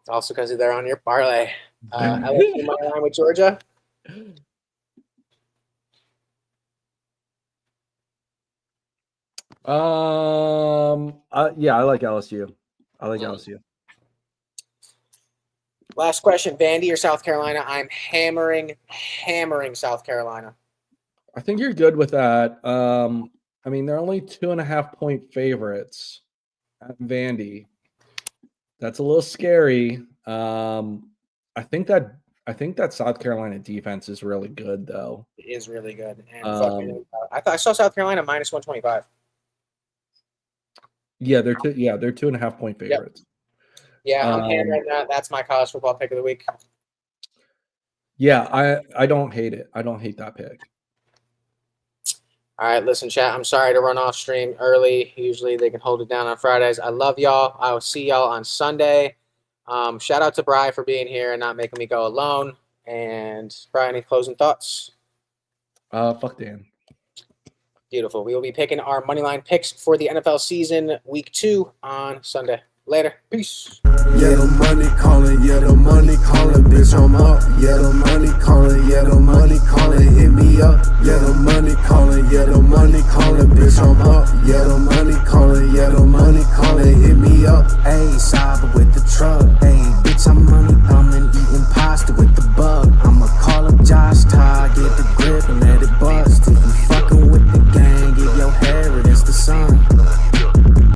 It's also because they're on your parlay. LSU money line with Georgia. Yeah, I like LSU. I like LSU. Last question, Vandy or South Carolina? I'm hammering South Carolina. I think you're good with that. I mean, they're only 2.5-point favorites at Vandy. That's a little scary. I think that South Carolina defense is really good, though. It is really good. And I saw South Carolina minus 125. Yeah, they're 2.5-point favorites. Yeah, I'm hammering that. That's my college football pick of the week. Yeah, I don't hate it. I don't hate that pick. All right, listen, chat. I'm sorry to run off stream early. Usually they can hold it down on Fridays. I love y'all. I will see y'all on Sunday. Shout out to Bri for being here and not making me go alone. And Bri, any closing thoughts? Fuck Dan. Beautiful. We will be picking our moneyline picks for the NFL season week 2 on Sunday. Later. Peace. Yeah, the money calling, bitch, I'm up. Yeah, the money calling, hit me up. Yeah, the money calling, bitch, I'm up. Yeah, the